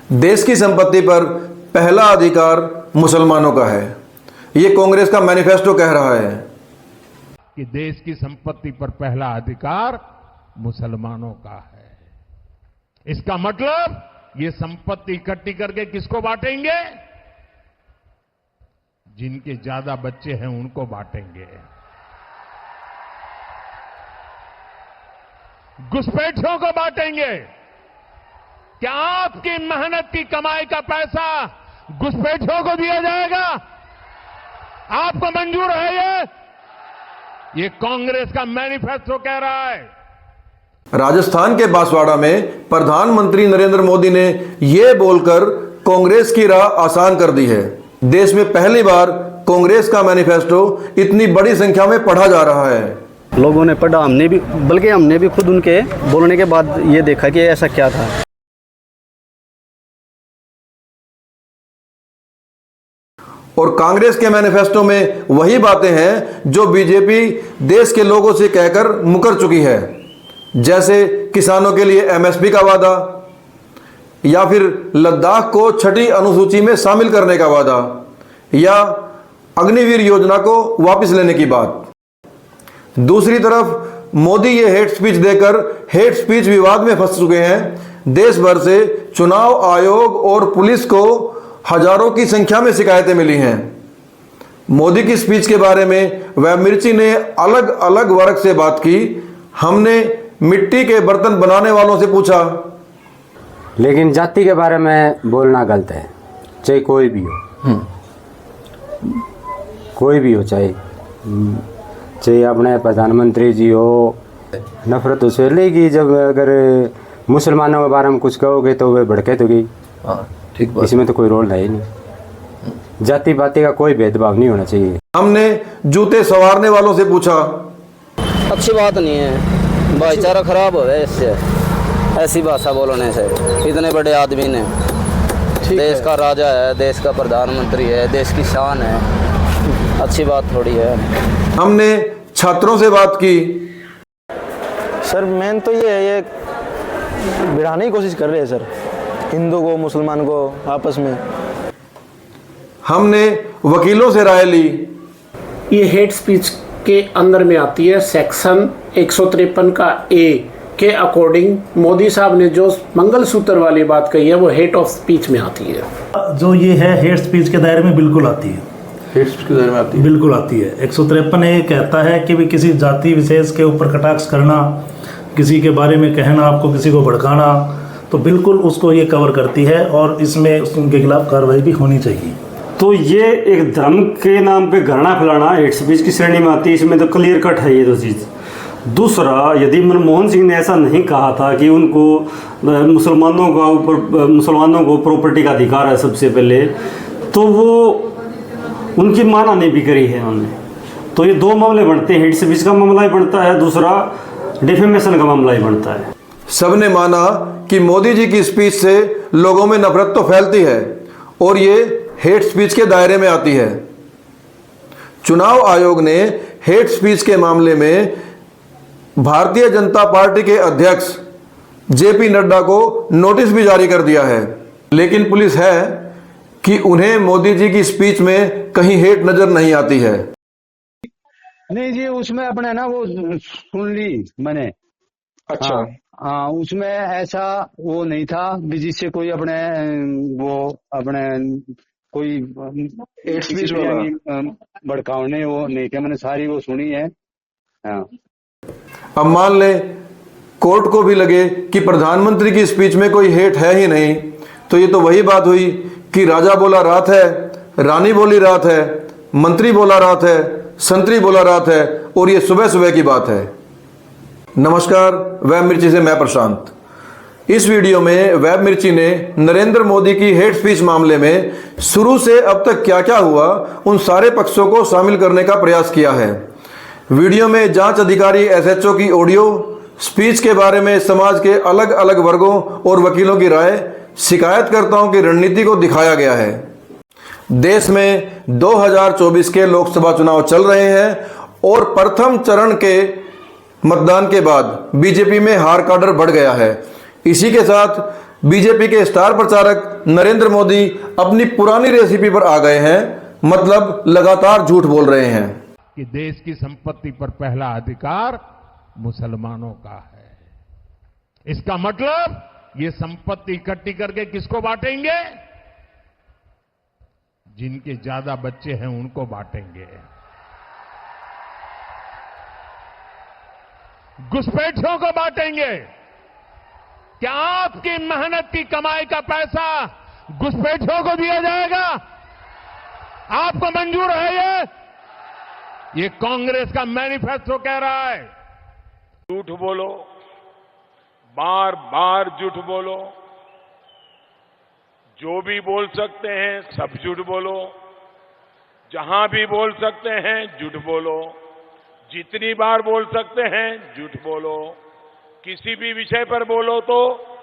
देश की संपत्ति पर पहला अधिकार मुसलमानों का है, ये कांग्रेस का मैनिफेस्टो कह रहा है कि देश की संपत्ति पर पहला अधिकार मुसलमानों का है। इसका मतलब ये संपत्ति इकट्ठी करके किसको बांटेंगे? जिनके ज्यादा बच्चे हैं उनको बांटेंगे। घुसपैठियों को बांटेंगे। क्या आपकी मेहनत की कमाई का पैसा घुसपैठियों को दिया जाएगा? आपको मंजूर है? ये कांग्रेस का मैनिफेस्टो कह रहा है। राजस्थान के बांसवाड़ा में प्रधानमंत्री नरेंद्र मोदी ने यह बोलकर कांग्रेस की राह आसान कर दी है। देश में पहली बार कांग्रेस का मैनिफेस्टो इतनी बड़ी संख्या में पढ़ा जा रहा है। लोगों ने पढ़ा, हमने भी, बल्कि हमने भी खुद उनके बोलने के बाद ये देखा कि ऐसा क्या था। और कांग्रेस के मैनिफेस्टो में वही बातें हैं जो बीजेपी देश के लोगों से कहकर मुकर चुकी है, जैसे किसानों के लिए एमएसपी का वादा, या फिर लद्दाख को छठी अनुसूची में शामिल करने का वादा, या अग्निवीर योजना को वापस लेने की बात। दूसरी तरफ मोदी ये हेट स्पीच देकर हेट स्पीच विवाद में फंस चुके हैं। देश भर से चुनाव आयोग और पुलिस को हजारों की संख्या में शिकायतें मिली हैं। मोदी की स्पीच के बारे में वेब मिर्ची ने अलग अलग वर्ग से बात की। हमने मिट्टी के बर्तन बनाने वालों से पूछा, लेकिन जाति के बारे में बोलना गलत है, चाहे कोई भी हो। कोई भी हो, चाहे अपने प्रधानमंत्री जी हो। नफरत तो फैलेगी जब अगर मुसलमानों के बारे में कुछ कहोगे तो वे भड़के तो गई। ठीक बात। इसमें तो कोई रोल है ही नहीं। जाति पाति का कोई भेदभाव नहीं होना चाहिए। हमने जूते संवारने वालों से पूछा, अच्छी बात नहीं है, भाईचारा खराब हो गया इससे, ऐसी भाषा बोलने से। इतने बड़े आदमी ने, देश का राजा है, देश का प्रधानमंत्री है, देश की शान है, अच्छी बात थोड़ी है। हमने छात्रों से बात की। सर मेन तो ये है, ये भिड़ाने की कोशिश कर रहे हैं सर, हिंदू को मुसलमान को आपस में। हमने वकीलों से राय ली। ये हेट स्पीच के अंदर में आती है। सेक्शन 153 का ए के अकॉर्डिंग मोदी साहब ने जो मंगलसूत्र वाली बात कही है वो हेट ऑफ स्पीच में आती है। जो ये है हेट स्पीच के दायरे में बिल्कुल आती है। हेट स्पीच के दायरे में आती है, बिल्कुल आती है। 153 ये कहता है कि भी किसी जाति विशेष के ऊपर कटाक्ष करना, किसी के बारे में कहना, आपको किसी को भड़काना, तो बिल्कुल उसको ये कवर करती है और इसमें उनके खिलाफ कार्रवाई भी होनी चाहिए। तो ये एक धर्म के नाम पे घृणा फैलाना हेट स्पीच की श्रेणी में आती है। इसमें तो क्लियर कट है ये तो चीज़। दूसरा, यदि मनमोहन सिंह ने ऐसा नहीं कहा था कि उनको मुसलमानों को प्रॉपर्टी का अधिकार है सबसे पहले, तो वो उनकी माना भी करी है उन्होंने। तो ये दो मामले बनते हैं, हेट स्पीच का मामला ही बनता है, दूसरा डिफेमेशन का मामला ही बनता है। सबने माना कि मोदी जी की स्पीच से लोगों में नफरत तो फैलती है और ये हेट स्पीच के दायरे में आती है। चुनाव आयोग ने हेट स्पीच के मामले में भारतीय जनता पार्टी के अध्यक्ष जेपी नड्डा को नोटिस भी जारी कर दिया है, लेकिन पुलिस है कि उन्हें मोदी जी की स्पीच में कहीं हेट नजर नहीं आती है। नहीं जी, उसमें अपने ना वो सुन ली मैंने। अच्छा। हाँ, उसमें ऐसा वो नहीं था कि जिससे कोई अपने कोई भड़काने वो नहीं किया। मैंने सारी वो सुनी है। हाँ। अब मान ले कोर्ट को भी लगे कि प्रधानमंत्री की स्पीच में कोई हेट है ही नहीं, तो ये तो वही बात हुई कि राजा बोला रात है, रानी बोली रात है, मंत्री बोला रात है, संतरी बोला रात है, और ये सुबह सुबह की बात है। नमस्कार, वेब मिर्ची से मैं प्रशांत। इस वीडियो में वेब मिर्ची ने नरेंद्र मोदी की हेट स्पीच मामले में शुरू से अब तक क्या क्या हुआ उन सारे पक्षों को शामिल करने का प्रयास किया है। वीडियो में जांच अधिकारी एसएचओ की ऑडियो, स्पीच के बारे में समाज के अलग अलग वर्गों और वकीलों की राय, शिकायतकर्ताओं की रणनीति को दिखाया गया है। देश में 2024 के लोकसभा चुनाव चल रहे हैं और प्रथम चरण के मतदान के बाद बीजेपी में हार का डर बढ़ गया है। इसी के साथ बीजेपी के स्टार प्रचारक नरेंद्र मोदी अपनी पुरानी रेसिपी पर आ गए हैं, मतलब लगातार झूठ बोल रहे हैं कि देश की संपत्ति पर पहला अधिकार मुसलमानों का है। इसका मतलब ये संपत्ति इकट्ठी करके किसको बांटेंगे? जिनके ज्यादा बच्चे हैं उनको बांटेंगे। घुसपैठियों को बांटेंगे। क्या आपकी मेहनत की कमाई का पैसा घुसपैठियों को दिया जाएगा? आपको मंजूर है ये कांग्रेस का मैनिफेस्टो कह रहा है। झूठ बोलो, बार बार झूठ बोलो, जो भी बोल सकते हैं सब झूठ बोलो, जहां भी बोल सकते हैं झूठ बोलो, जितनी बार बोल सकते हैं झूठ बोलो, किसी भी विषय पर बोलो तो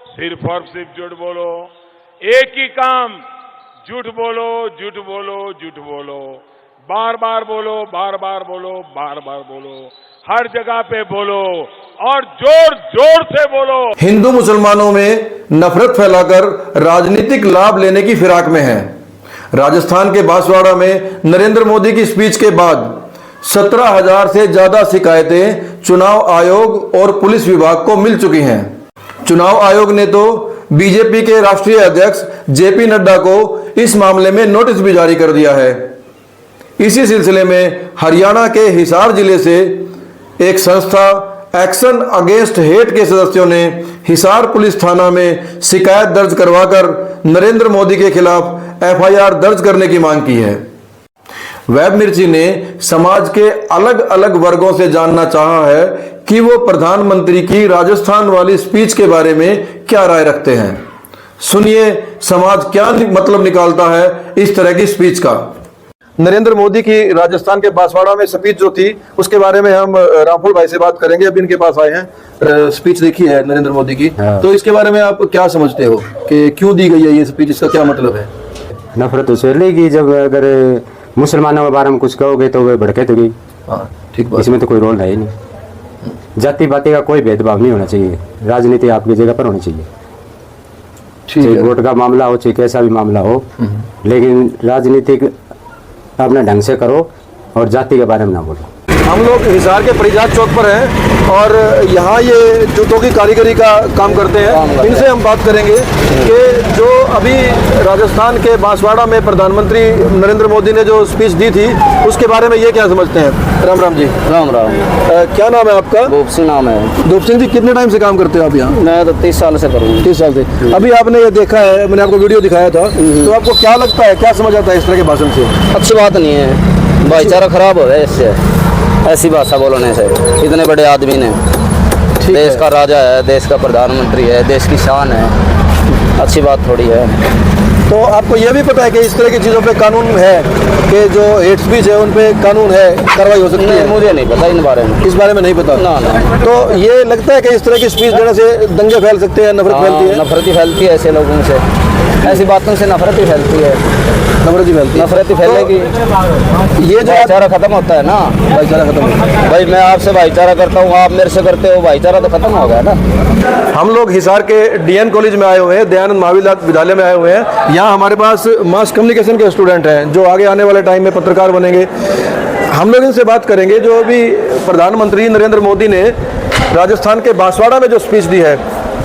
सिर्फ और सिर्फ झूठ बोलो। एक ही काम, झूठ बोलो, झूठ बोलो, झूठ बोलो, बार बार बोलो, बार बार बोलो, बार बार बोलो, हर जगह पे बोलो और जोर जोर से बोलो। हिंदू मुसलमानों में नफरत फैलाकर राजनीतिक लाभ लेने की फिराक में है। राजस्थान के बांसवाड़ा में नरेंद्र मोदी की स्पीच के बाद 17,000 से ज्यादा शिकायतें चुनाव आयोग और पुलिस विभाग को मिल चुकी हैं। चुनाव आयोग ने तो बीजेपी के राष्ट्रीय अध्यक्ष जेपी नड्डा को इस मामले में नोटिस भी जारी कर दिया है। इसी सिलसिले में हरियाणा के हिसार जिले से एक संस्था एक्शन अगेंस्ट हेट के सदस्यों ने हिसार पुलिस थाना में शिकायत दर्ज करवाकर नरेंद्र मोदी के खिलाफ एफआईआर दर्ज करने की मांग की है। वेब मिर्ची ने समाज के अलग अलग वर्गों से जानना चाहा है कि वो प्रधानमंत्री की राजस्थान वाली स्पीच के बारे में क्या राय रखते हैं। सुनिए समाज क्या मतलब निकालता है इस तरह की स्पीच का। नरेंद्र मोदी की राजस्थान के बांसवाड़ा में स्पीच जो थी उसके बारे में हम रामफल भाई से बात करेंगे। अभी इनके पास आए हैं, स्पीच देखी है नरेंद्र मोदी की, तो इसके बारे में आप क्या समझते हो कि क्यों दी गई है ये स्पीच, इसका क्या मतलब है? नफरत उसे लेगी जब अगर मुसलमानों के बारे में कुछ कहोगे तो वे भड़के तो गई। ठीक बात। इसमें तो कोई रोल है ही नहीं। जाति पाति का कोई भेदभाव नहीं होना चाहिए, राजनीति आपकी जगह पर होनी चाहिए। चाहे वोट का मामला हो चाहे कैसा भी मामला हो, लेकिन राजनीतिक अपने ढंग से करो और जाति के बारे में ना बोलो। हम लोग हिसार के परिजात चौक पर हैं और यहाँ ये जूतों की कारीगरी का काम करते हैं। इनसे हम बात करेंगे कि जो अभी राजस्थान के बांसवाड़ा में प्रधानमंत्री नरेंद्र मोदी ने जो स्पीच दी थी उसके बारे में ये क्या समझते हैं। राम राम जी। राम राम। क्या नाम है आपका? धूप सिंह नाम है। धूप सिंह जी, कितने टाइम से काम करते हो आप यहाँ? मैं तो 30 साल से करूँ। 30 साल से। अभी आपने ये देखा है, मैंने आपको वीडियो दिखाया था, तो आपको क्या लगता है, क्या समझ आता है इस तरह के भाषण से? अच्छी बात नहीं है, भाईचारा खराब हो गया इससे, ऐसी भाषा बोलने से। इतने बड़े आदमी ने, देश का राजा है, देश का प्रधानमंत्री है, देश की शान है, अच्छी बात थोड़ी है। तो आपको यह भी पता है कि इस तरह की चीज़ों पे कानून है कि जो हेट स्पीच है उन पे कानून है, कार्रवाई हो सकती है? मुझे नहीं पता इन बारे में। इस बारे में नहीं पता ना ना। तो ये लगता है कि इस तरह की स्पीच देने से दंगे फैल सकते हैं, नफरत फैलती है? नफरत ही फैलती है ऐसे लोगों से, ऐसी बातों से नफरत ही फैलती है। नफरत ही फैलती है, नफरत ही फैलेगी। ये जो भाईचारा खत्म होता है ना, भाईचारा खत्म होता है। भाई मैं आपसे भाईचारा करता हूँ, आप मेरे से करते हो, भाईचारा तो खत्म हो गया ना। हम लोग हिसार के डीएन कॉलेज में आए हुए हैं, दयानंद महाविद्यालय विद्यालय में आए हुए हैं। यहाँ हमारे पास मास कम्युनिकेशन के स्टूडेंट हैं जो आगे आने वाले टाइम में पत्रकार बनेंगे। हम लोग इनसे बात करेंगे जो अभी प्रधानमंत्री नरेंद्र मोदी ने राजस्थान के बांसवाड़ा में जो स्पीच दी है,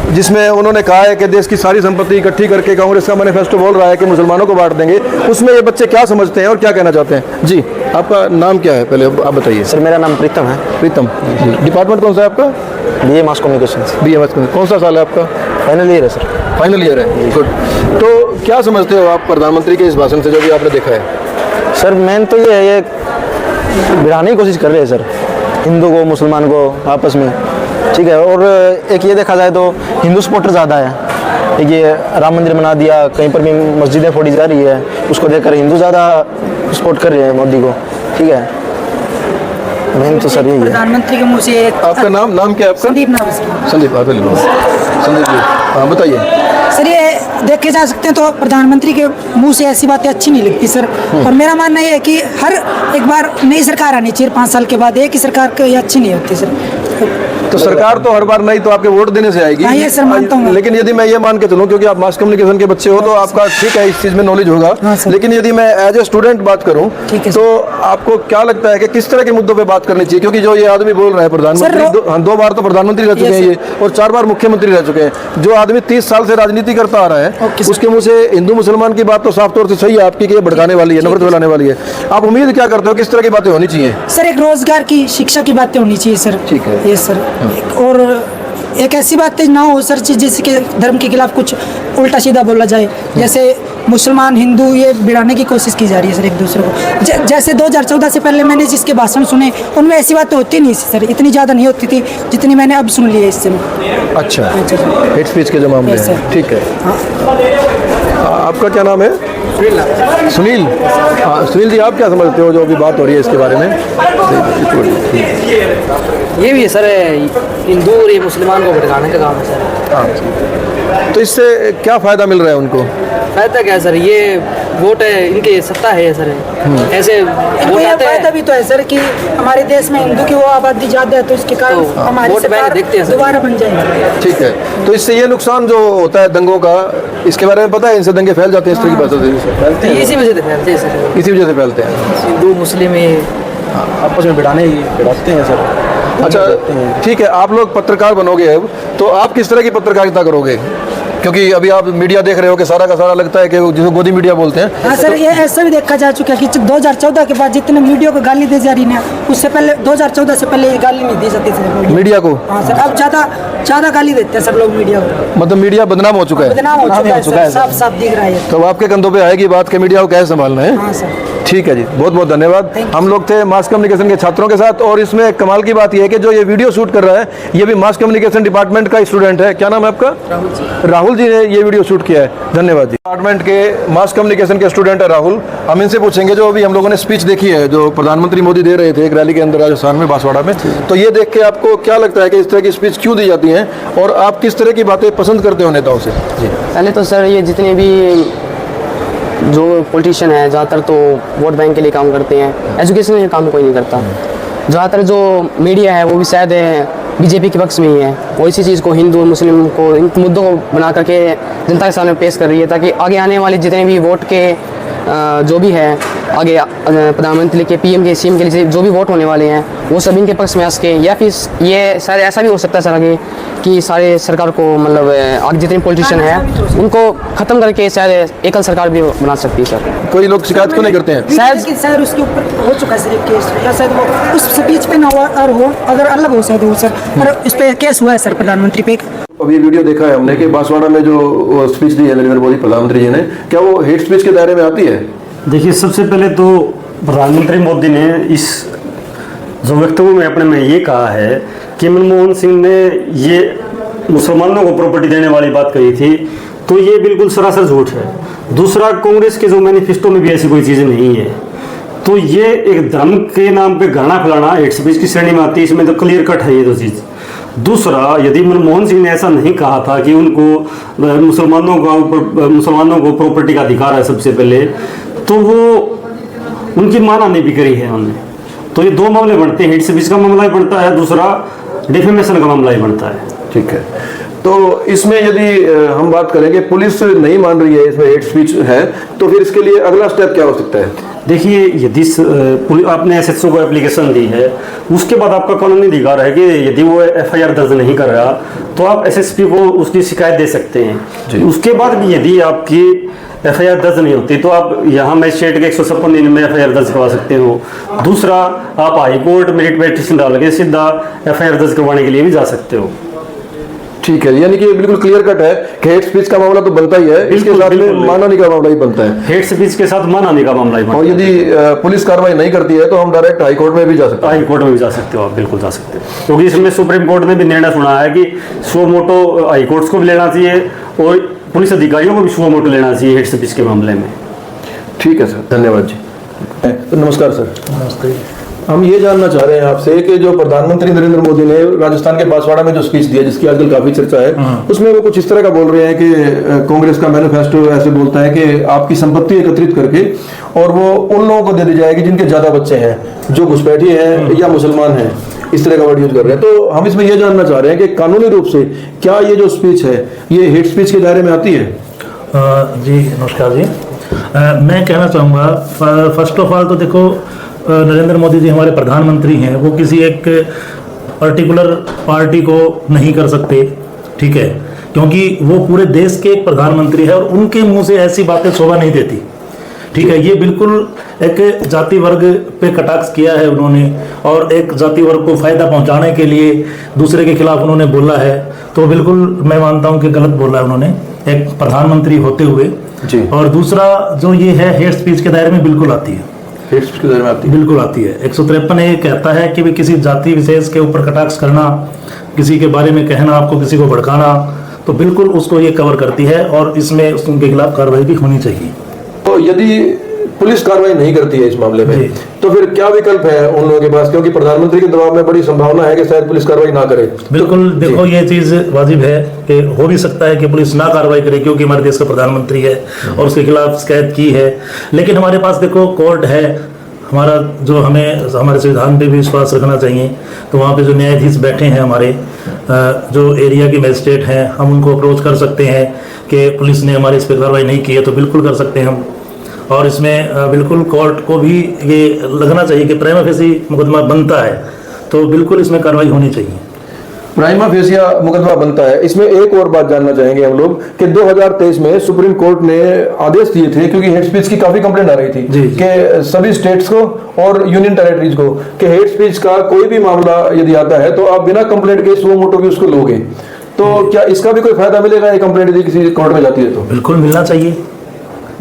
जिसमें उन्होंने कहा है कि देश की सारी संपत्ति इकट्ठी करके कांग्रेस का मैनिफेस्टो बोल रहा है कि मुसलमानों को बांट देंगे, उसमें ये बच्चे क्या समझते हैं और क्या कहना चाहते हैं? जी, आपका नाम क्या है पहले आप बताइए। सर मेरा नाम प्रीतम है। प्रीतम जी, डिपार्टमेंट कौन सा है आपका? BA mass communication. BA mass communication. कौन सा साल है आपका? फाइनल ईयर है सर। फाइनल ईयर है, गुड। तो क्या समझते हो आप प्रधानमंत्री के इस भाषण से जो भी आपने देखा है? सर मेन तो ये है, ये भिड़ाने की कोशिश कर रहे हैं सर हिंदू को मुसलमान को आपस में, ठीक है। और एक ये देखा जाए तो हिंदू सपोर्टर ज़्यादा है। एक ये राम मंदिर बना दिया, कहीं पर भी मस्जिदें फोड़ी जा रही है, उसको देखकर हिंदू ज़्यादा सपोर्ट कर रहे हैं मोदी को, ठीक है। मेन तो सर यही है। प्रधानमंत्री के मुँह से। आपका नाम क्या है आपका? संदीप नाम। संदीप, संदीप जी, हाँ बताइए। सर ये देखे जा सकते हैं तो प्रधानमंत्री के मुंह से ऐसी बातें अच्छी नहीं लगती सर। और मेरा मानना ये है कि हर एक बार नई सरकार आनी चाहिए 5 साल के बाद, एक ही सरकार ये अच्छी नहीं होती सर। तो सरकार तो हर बार नहीं तो आपके वोट देने से आएगी। हाँ, ये सर मानता हूँ। लेकिन यदि मैं ये मान के चलूं, क्योंकि आप मास कम्युनिकेशन के बच्चे हो तो आपका ठीक है इस चीज में नॉलेज होगा, लेकिन यदि मैं एज ए स्टूडेंट बात करूं तो आपको क्या लगता है कि किस तरह के मुद्दों पे बात करनी चाहिए? क्योंकि जो ये आदमी बोल रहा है प्रधानमंत्री, 2 बार तो प्रधानमंत्री रह चुके हैं ये, और 4 बार मुख्यमंत्री रह चुके हैं। जो आदमी 30 साल से राजनीति करता आ रहा है उसके मुंह से हिंदू मुसलमान की बात तो साफ तौर से सही है आपकी कि ये भड़काने वाली है, नफरत फैलाने वाली है। आप उम्मीद क्या करते हो किस तरह की बातें होनी चाहिए? सर एक रोजगार की, शिक्षा की बातें होनी चाहिए सर। ठीक है। ये सर, और एक ऐसी बातें ना हो सर जिससे कि धर्म के खिलाफ कुछ उल्टा सीधा बोला जाए, जैसे मुसलमान हिंदू ये भिड़ाने की कोशिश की जा रही है सर एक दूसरे को। जैसे 2014 से पहले मैंने जिसके भाषण सुने उनमें ऐसी बातें होती नहीं सर, इतनी ज़्यादा नहीं होती थी जितनी मैंने अब सुन ली है इससे। अच्छा, हेट स्पीच के जो मामले हैं, ठीक है। आपका क्या नाम है? सुनील। हाँ सुनील जी, आप क्या समझते हो जो अभी बात हो रही है इसके बारे में? ये भी है सर, हिंदू और ये मुसलमान को भड़काने का काम है सर। हाँ, तो इससे क्या फ़ायदा मिल रहा है उनको? फायदा क्या है सर, ये वोट है, इनकी सत्ता है सर। ऐसे वोट आते फायदा भी तो है सर कि हमारे देश में हिंदू की वो आबादी ज़्यादा है, तो इसके कारण हमारी वोट बैंक देखते हैं सर, दोबारा बन जाएंगे। ठीक है, तो इससे ये नुकसान जो होता है दंगों का, इसके बारे में पता है? इनसे दंगे फैल जाते हैं, इस तरह की बातों से इसी वजह से फैलते हैं सर, इसी वजह से फैलते हैं। हिंदू मुस्लिम आपस में भिड़ाते हैं सर। अच्छा ठीक है, आप लोग पत्रकार बनोगे अब, तो आप किस तरह की पत्रकारिता करोगे? क्योंकि अभी आप मीडिया देख रहे हो कि सारा का सारा लगता है कि जिसे गोदी मीडिया बोलते हैं। हाँ सर, ये ऐसा भी देखा जा चुका है कि 2014 के बाद जितने मीडिया को गाली दी जा रही है, उससे पहले 2014 से पहले ये गाली नहीं दी जाती थी मीडिया को। हाँ सर, अब ज़्यादा गाली देते हैं सब लोग मीडिया को। मतलब मीडिया बदनाम हो चुका है, बदनाम हो चुका है, साफ साफ दिख रहा है। तो आपके कंधों पे आएगी बात कि मीडिया को कैसे संभालना है। हाँ सर, ठीक है जी, बहुत बहुत धन्यवाद। हम लोग थे मास कम्युनिकेशन के छात्रों के साथ, और इसमें कमाल की बात यह है कि जो ये वीडियो शूट कर रहा है ये भी मास कम्युनिकेशन डिपार्टमेंट का स्टूडेंट है। क्या नाम है आपका? राहुल जी ने ये वीडियो शूट किया है, धन्यवाद जी। डिपार्टमेंट के मास कम्युनिकेशन के स्टूडेंट है राहुल। हम इनसे पूछेंगे जो अभी हम लोगों ने स्पीच देखी है जो प्रधानमंत्री मोदी दे रहे थे एक रैली के अंदर राजस्थान में बांसवाड़ा में, तो ये देख के आपको क्या लगता है कि इस तरह की स्पीच क्यों दी जाती है और आप किस तरह की बातें पसंद करते हो नेताओं से? जी, पहले तो सर ये जितने भी जो पॉलिटिशियन है ज़्यादातर तो वोट बैंक के लिए काम करते हैं, एजुकेशन के काम कोई नहीं करता। ज़्यादातर जो मीडिया है वो भी शायद बीजेपी के पक्ष में ही है, वो इसी चीज़ को हिंदू और मुस्लिम को, इन मुद्दों को बना करके जनता के सामने पेश कर रही है, ताकि आगे आने वाले जितने भी वोट के जो भी है आगे प्रधानमंत्री के, पीएम के, सीएम के लिए जो भी वोट होने वाले हैं वो सब इनके पक्ष में आ सके। या फिर ये शायद ऐसा भी हो सकता है सर आगे कि सारे सरकार को, मतलब आगे जितने पॉलिटिशियन हैं उनको ख़त्म करके शायद एकल सरकार भी बना सकती है सर। कोई लोग शिकायत क्यों नहीं करते हैं? शायद उसके ऊपर हो चुका है सर एक केस, या शायद वो उस स्पीच पे ना हुआ और हो, अगर अलग हो शायद वो सर, पर इस पे केस हुआ है सर प्रधानमंत्री पे। अब ये वीडियो देखा है हमने कि बांसवाड़ा में जो स्पीच दी है नरेंद्र मोदी प्रधानमंत्री जी ने, क्या वो हेट स्पीच के दायरे में आती है? देखिए, सबसे पहले तो प्रधानमंत्री मोदी ने इस जो वक्तव्य में अपने में ये कहा है कि मनमोहन सिंह ने ये मुसलमानों को प्रॉपर्टी देने वाली बात कही थी, तो ये बिल्कुल सरासर झूठ है। दूसरा, कांग्रेस के जो मैनिफेस्टो में भी ऐसी कोई चीज़ नहीं है, तो ये एक धर्म के नाम पे घृणा फैलाना हेट स्पीच की श्रेणी में आती है, इसमें तो क्लियर कट है ये दो चीज़। दूसरा, यदि मनमोहन सिंह ने ऐसा नहीं कहा था कि उनको मुसलमानों को प्रॉपर्टी का अधिकार है सबसे पहले, तो वो उनकी मानहानि भी करी है उन्होंने। तो ये 2 मामले बनते हैं, हेट स्पीच का मामला ही बनता है, दूसरा डिफेमेशन का मामला ही बनता है। ठीक है, तो इसमें यदि हम बात करें कि पुलिस नहीं मान रही है इसमें हेट स्पीच है, तो फिर इसके लिए अगला स्टेप क्या हो सकता है? देखिए, यदि आपने एसएचओ को एप्लीकेशन दी है, उसके बाद आपका कानूनी अधिकार है कि यदि वो एफआईआर दर्ज नहीं कर रहा तो आप एसएसपी को उसकी शिकायत दे सकते हैं। उसके बाद भी यदि आपकी एफआईआर दर्ज नहीं होती तो आप यहाँ मजिस्ट्रेट के 156 दिन में एफआईआर दर्ज करवा सकते हो। दूसरा, आप हाई कोर्ट मेरिट पेटिशन डाल के सीधा एफआईआर दर्ज करवाने के लिए भी जा सकते हो। ठीक है, यानी कि बिल्कुल क्लियर कट है कि हेट स्पीच का मामला तो बनता ही है, इसके साथ में मानहानि का मामला ही बनता है। हेट स्पीच के साथ मानहानि का मामला ही बनता है। और यदि पुलिस कार्रवाई नहीं करती है तो हम डायरेक्ट हाई कोर्ट में भी जा सकते हैं। हाई कोर्ट में भी जा सकते हो आप, बिल्कुल जा सकते हो, क्योंकि इसमें सुप्रीम कोर्ट ने भी निर्णय सुना है कि सो मोटो हाई कोर्ट्स को भी लेना चाहिए और पुलिस अधिकारियों को भी सो मोटो लेना चाहिए हेट स्पीच के मामले में। ठीक है सर, धन्यवाद जी। तो नमस्कार सर। नमस्ते। हम ये जानना चाह रहे हैं आपसे कि जो प्रधानमंत्री नरेंद्र मोदी ने राजस्थान के बांसवाड़ा में जो स्पीच दी है, जिसकी आजकल काफी चर्चा है, उसमें वो कुछ इस तरह का बोल रहे हैं कि कांग्रेस का मैनिफेस्टो ऐसे बोलता है कि आपकी संपत्ति एकत्रित करके और वो उन लोगों को दे दी जाएगी जिनके ज्यादा बच्चे हैं, जो घुसपैठी हैं या मुसलमान हैं, इस तरह का वर्ड यूज कर रहे हैं। तो हम इसमें यह जानना चाह रहे हैं कि कानूनी रूप से क्या ये जो स्पीच है ये हेट स्पीच के दायरे में आती है? जी नमस्कार जी। मैं कहना चाहूँगा फर्स्ट ऑफ ऑल तो देखो नरेंद्र मोदी जी हमारे प्रधानमंत्री हैं, वो किसी एक पर्टिकुलर पार्टी को नहीं कर सकते, ठीक है, क्योंकि वो पूरे देश के एक प्रधानमंत्री है और उनके मुंह से ऐसी बातें शोभा नहीं देती, ठीक है। ये बिल्कुल एक जाति वर्ग पे कटाक्ष किया है उन्होंने और एक जाति वर्ग को फायदा पहुंचाने के लिए दूसरे के खिलाफ उन्होंने बोला है, तो बिल्कुल मैं मानता हूं कि गलत बोला है उन्होंने एक प्रधानमंत्री होते हुए जी। और दूसरा जो ये है हेट स्पीच के दायरे में बिल्कुल आती है, हेट स्पीच के दायरे में आती है, बिल्कुल आती है। 153 ये कहता है कि भी किसी जाति विशेष के ऊपर कटाक्ष करना, किसी के बारे में कहना, आपको किसी को भड़काना, तो बिल्कुल उसको ये कवर करती है और इसमें उनके खिलाफ कार्रवाई भी होनी चाहिए। तो यदि पुलिस कार्रवाई नहीं करती है इस मामले में तो फिर क्या विकल्प है उन लोगों के पास, क्योंकि प्रधानमंत्री के दबाव में बड़ी संभावना है कि शायद पुलिस कार्रवाई ना करे? बिल्कुल तो, देखो ये चीज वाजिब है कि हो भी सकता है कि पुलिस ना कार्रवाई करे क्योंकि हमारे देश का प्रधानमंत्री है और उसके खिलाफ शिकायत की है, लेकिन हमारे पास देखो कोर्ट है हमारा, जो हमें हमारे संविधान पे भी विश्वास रखना चाहिए। तो वहाँ पे जो न्यायाधीश बैठे हैं हमारे जो एरिया के मजिस्ट्रेट हैं, हम उनको अप्रोच कर सकते हैं कि पुलिस ने हमारे इस पर कार्रवाई नहीं की है, तो बिल्कुल कर सकते हैं हम। और इसमें बिल्कुल कोर्ट को भी ये लगना चाहिए कि प्राइमा फेसी मुकदमा बनता है, तो बिल्कुल इसमें कार्रवाई होनी चाहिए। प्राइमा फेसिया मुकदमा बनता है। इसमें एक और बात जानना चाहेंगे हम लोग कि 2023 में सुप्रीम कोर्ट ने आदेश दिए थे, क्योंकि हेट स्पीच की काफी कंप्लेंट आ रही थी कि सभी स्टेट्स को और यूनियन टेरिटरीज को कि हेट स्पीच का कोई भी मामला यदि आता है तो आप बिना कंप्लेंट के सुओ मोटो भी उसको लोगे, तो क्या इसका भी कोई फायदा मिलेगा ये कंप्लेंट यदि किसी कोर्ट में जाती है तो? बिल्कुल मिलना चाहिए,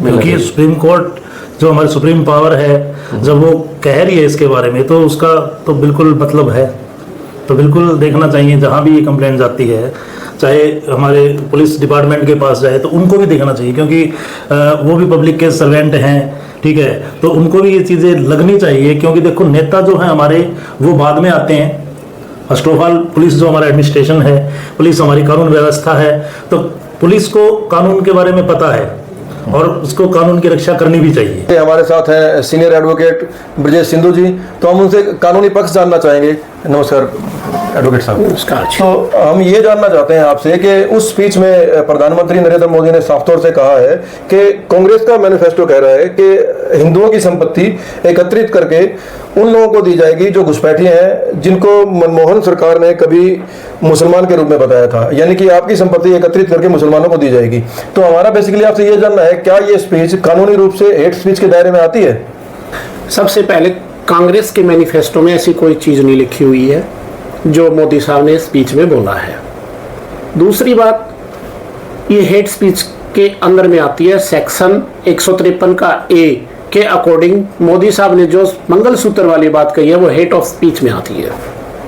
क्योंकि सुप्रीम कोर्ट जो हमारी सुप्रीम पावर है, जब वो कह रही है इसके बारे में तो उसका तो बिल्कुल मतलब है, तो बिल्कुल देखना चाहिए जहाँ भी ये कंप्लेंट जाती है, चाहे हमारे पुलिस डिपार्टमेंट के पास जाए तो उनको भी देखना चाहिए, क्योंकि वो भी पब्लिक के सर्वेंट हैं, ठीक है, तो उनको भी ये चीज़ें लगनी चाहिए। क्योंकि देखो नेता जो है हमारे वो बाद में आते हैं, फर्स्ट ऑफ ऑल पुलिस जो हमारा एडमिनिस्ट्रेशन है, पुलिस हमारी कानून व्यवस्था है, तो पुलिस को कानून के बारे में पता है और उसको कानून की रक्षा करनी भी चाहिए। हमारे साथ हैं सीनियर एडवोकेट ब्रजेश सिंधु जी, तो हम उनसे कानूनी पक्ष जानना चाहेंगे। नमस्कार एडवोकेट साहब। नमस्कार। तो हम ये जानना चाहते हैं आपसे कि उस स्पीच में प्रधानमंत्री नरेंद्र मोदी ने साफ तौर से कहा है कि कांग्रेस का मैनिफेस्टो कह रहा है कि हिंदुओं की संपत्ति एकत्रित करके उन लोगों को दी जाएगी जो घुसपैठिए हैं, जिनको मनमोहन सरकार ने कभी मुसलमान के रूप में बताया था, यानी कि आपकी संपत्ति एकत्रित करके मुसलमानों को दी जाएगी। तो हमारा बेसिकली आपसे ये जानना है क्या ये स्पीच कानूनी रूप से हेट स्पीच के दायरे में आती है? सबसे पहले कांग्रेस के मैनिफेस्टो में ऐसी कोई चीज नहीं लिखी हुई है जो मोदी साहब ने स्पीच में बोला है। दूसरी बात, ये हेट स्पीच के अंदर में आती है। सेक्शन 153 का ए के अकॉर्डिंग मोदी साहब ने जो मंगलसूत्र वाली बात कही है वो हेट ऑफ स्पीच में आती है।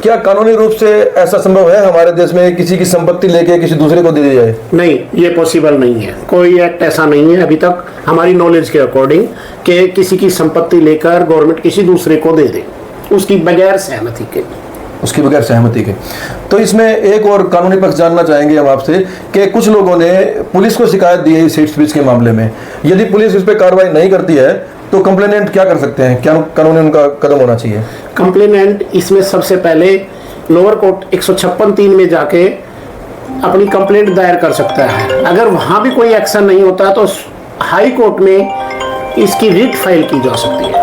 क्या कानूनी रूप से ऐसा संभव है हमारे देश में किसी की संपत्ति लेके किसी दूसरे को दे दी जाए? नहीं, ये पॉसिबल नहीं है। कोई एक्ट ऐसा नहीं है अभी तक हमारी नॉलेज के अकॉर्डिंग कि किसी की संपत्ति लेकर गवर्नमेंट किसी दूसरे को दे दे उसकी बगैर सहमति के। तो इसमें एक और कानूनी पक्ष जानना चाहेंगे हम आपसे कि कुछ लोगों ने पुलिस को शिकायत दी है इस हेट स्पीच के मामले में। यदि पुलिस इस पर कार्रवाई नहीं करती है तो कंप्लेनेंट क्या कर सकते हैं? क्या कानूनी उनका कदम होना चाहिए? कंप्लेनेंट इसमें सबसे पहले लोअर कोर्ट 156(3) में जाके अपनी कंप्लेंट दायर कर सकता है। अगर वहां भी कोई एक्शन नहीं होता तो हाई कोर्ट में इसकी रिट फाइल की जा सकती है।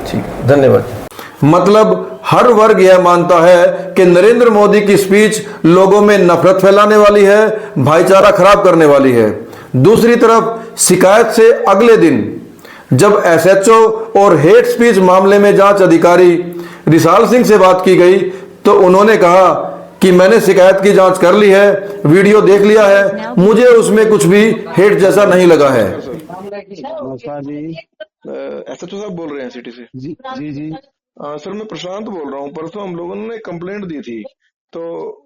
ठीक, धन्यवाद। मतलब हर वर्ग यह मानता है कि नरेंद्र मोदी की स्पीच लोगों में नफरत फैलाने वाली है, भाईचारा खराब करने वाली है। दूसरी तरफ शिकायत से अगले दिन जब एसएचओ और हेट स्पीच मामले में जांच अधिकारी रिसाल सिंह से बात की गई तो उन्होंने कहा कि मैंने शिकायत की जांच कर ली है, वीडियो देख लिया है, मुझे उसमें कुछ भी हेट जैसा नहीं लगा है। नमस्कार जी, एसएचओ साहब बोल रहे हैं सिटी से? जी जी जी। सर मैं प्रशांत बोल रहा हूँ। परसों हम लोगों ने कंप्लेंट दी थी तो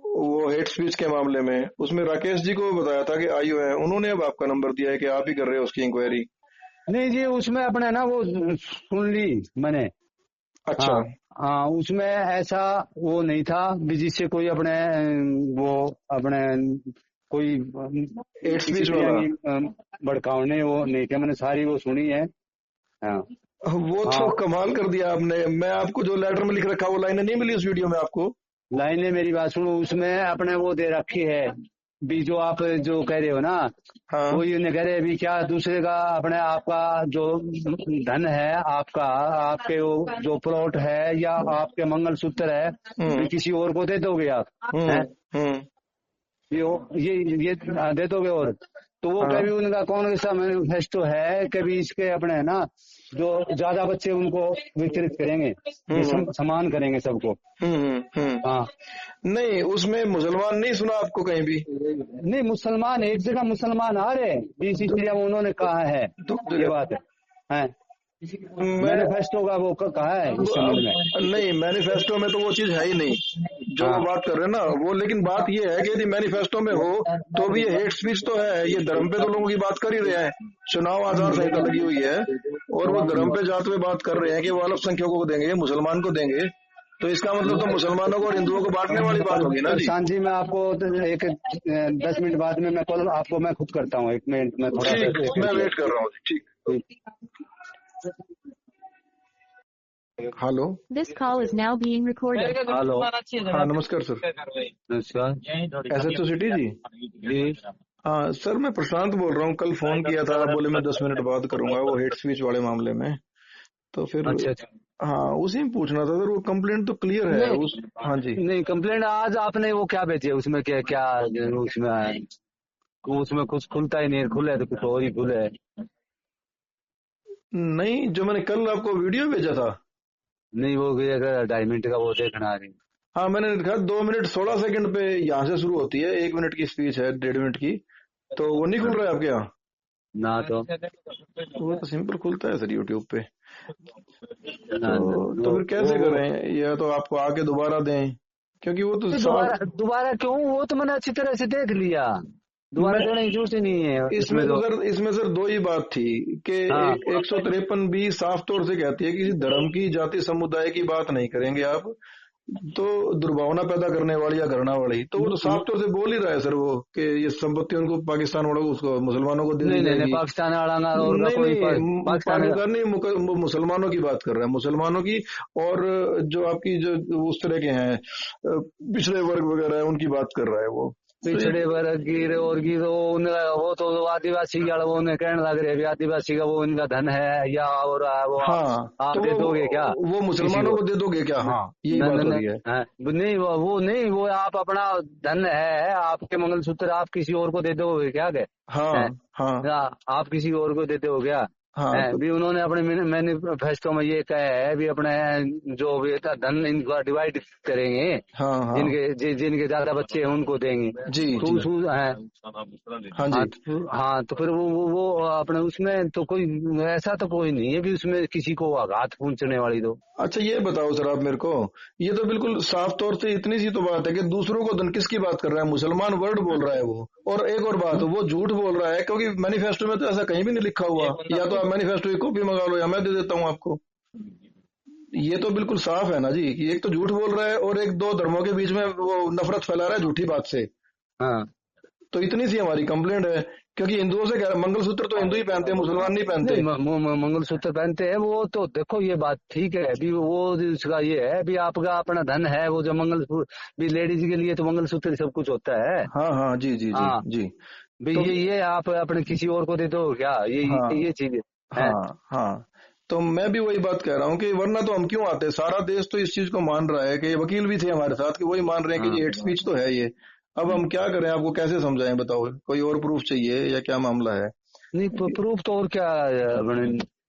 वो हेट स्पीच के मामले में, उसमें राकेश जी को बताया था कि आईओ है, उन्होंने अब आपका नंबर दिया है कि आप ही कर रहे हो उसकी इंक्वायरी। नहीं जी, उसमें अपने ना वो सुन ली मैंने। अच्छा। हाँ, उसमें ऐसा वो नहीं था कि जिससे कोई अपने वो अपने कोई हेट स्पीच वाला भड़कावने वो नहीं किया। मैंने सारी वो सुनी है। हाँ, वो तो कमाल कर दिया आपने। मैं आपको जो लेटर में लिख रखा वो लाइनें नहीं मिली उस वीडियो में आपको? लाइनें मेरी बात सुनो, उसमें अपने वो दे रखी है भी, जो आप जो कह रहे हो ना, हाँ। वो ये कह रहे हैं भी क्या दूसरे का अपने आपका जो धन है, आपका आपके वो जो प्लॉट है या आपके मंगलसूत्र है, भी किसी और को दे दोगे आप? हैं? ये दे दोगे? और तो वो कभी उनका कौन सा मैनिफेस्टो है कभी इसके अपने है ना, जो ज्यादा बच्चे उनको वितरित करेंगे, समान करेंगे सबको। हाँ, नहीं उसमें मुसलमान नहीं सुना आपको कहीं भी? नहीं मुसलमान एक जगह मुसलमान आ रहे, बीस इसलिए वो उन्होंने कहा है ये बात है। मैनिफेस्टो का वो कहा है इस संबंध में? नहीं मैनिफेस्टो में तो वो चीज है ही नहीं जो वो बात कर रहे हैं ना वो। लेकिन बात ये है कि यदि मैनिफेस्टो में हो तो भी ये हेट स्पीच तो है, ये धर्म पे तो लोगों की बात कर ही रहे हैं। चुनाव आचार संहिता लगी हुई है और वो धर्म पे जात पे बात कर रहे हैं कि वो अल्पसंख्यकों को देंगे, मुसलमान को देंगे, तो इसका मतलब तो मुसलमानों को और हिंदुओं को बांटने वाली बात होगी ना जी। शांति मैं आपको एक 10 मिनट बाद में मैं कॉल आपको मैं खुद करता हूँ, 1 मिनट में थोड़ा। ठीक, मैं वेट कर रहा हूँ। ठीक। Hello, This call is now being recorded. Hello, हाँ नमस्कार सर। नमस्कार। SHO सिटी जी? हाँ सर, मैं प्रशांत बोल रहा हूँ। कल फोन किया था, बोले मैं 10 मिनट बाद करूंगा वो हेट स्पीच वाले मामले में। तो फिर अच्छा। हाँ उसी में पूछना था सर, वो कंप्लेंट तो क्लियर है उस। हाँ जी। नहीं कंप्लेंट आज आपने वो क्या भेजी है उसमें? क्या क्या उसमें कुछ खुलता ही नहीं, खुले तो कुछ और ही खुले। नहीं, जो मैंने कल आपको वीडियो भेजा था। नहीं वो 2.5 मिनट का वो देखना है। हाँ मैंने लिखा 2 मिनट 16 सेकंड पे यहाँ से शुरू होती है, 1 मिनट की स्पीच है 1.5 मिनट की, तो वो नहीं खुल रहा है आपके यहाँ? ना तो वो तो सिंपल खुलता है सर यूट्यूब पे। तो फिर कैसे करें? या तो आपको आके दोबारा दें, क्योंकि वो तो दोबारा क्यों? वो तो मैंने अच्छी तरह से देख लिया, दोबारा देने की जरूरत ही नहीं है। इसमें सर 2 ही बात थी कि 153B साफ तौर से कहती है किसी धर्म की, जाति, समुदाय की बात नहीं करेंगे आप, तो दुर्भावना पैदा करने वाली या घृणा वाली। तो वो तो साफ तौर से बोल ही रहा है सर वो कि ये संपत्ति उनको पाकिस्तान वालों को, उसको मुसलमानों को दे दी जाएगी। नहीं पाकिस्तान वाला नहीं, मुसलमानों की बात कर रहा है, मुसलमानों की। और जो आपकी जो उस तरह के हैं पिछड़े वर्ग वगैरह है उनकी बात कर रहा है वो। पिछड़े वर्ग की और की तो वो तो आदिवासी वाला वो उन्हें कहने लग रहे हैं आदिवासी का वो इनका धन है या और वो। हाँ, आप तो दे दोगे क्या? वो मुसलमानों को दे दोगे क्या? हाँ यही बात हो रही है। नहीं वो नहीं, वो आप अपना धन है, आपके मंगलसूत्र आप किसी और को दे दोगे क्या? हाँ आप किसी और को देते हो क्या? हाँ, भी उन्होंने अपने मैनिफेस्टो में ये कहा है भी अपने जो भी धन इनका डिवाइड करेंगे। हाँ, जिनके ज्यादा बच्चे हैं उनको देंगे जी, हाँ तो फिर वो अपने उसमें तो कोई ऐसा तो कोई नहीं है भी उसमें किसी को आघात पहुंचने वाली। तो अच्छा ये बताओ सर आप मेरे को, ये तो बिल्कुल साफ तौर से इतनी सी तो बात है कि दूसरों को धन किसकी बात कर रहा है? मुसलमान वर्ड बोल रहा है वो। और एक और बात, वो झूठ बोल रहा है क्योंकि मैनिफेस्टो में तो ऐसा कहीं भी नहीं लिखा हुआ। या तो आप मैनिफेस्टो की कॉपी मंगा लो या मैं दे देता हूँ आपको। ये तो बिल्कुल साफ है ना जी कि एक तो झूठ बोल रहा है और एक 2 धर्मों के बीच में वो नफरत फैला रहा है झूठी बात से। हाँ तो इतनी सी हमारी कंप्लेंट है, क्योंकि हिंदुओं से मंगलसूत्र तो हिंदू ही पहनते हैं, मुसलमान नहीं पहनते। मंगलसूत्र पहनते हैं वो तो देखो ये बात ठीक है भी, वो उसका ये है भी आपका अपना धन है वो जो मंगलसूत्र भी लेडीज के लिए तो मंगलसूत्र सब कुछ होता है। हाँ जी जी जी जी भी तो, ये आप अपने किसी और को दे दो क्या? ये चीज है। हाँ तो मैं भी वही बात कह रहा हूँ कि वरना तो हम क्यों आते? सारा देश तो इस चीज को मान रहा है कि वकील भी थे हमारे साथ कि वही मान रहे हैं कि ये हेट स्पीच तो है ये। अब हम क्या करें? आपको कैसे समझाएं? बताओ, कोई और प्रूफ चाहिए या क्या मामला है? नहीं प्रूफ तो और क्या?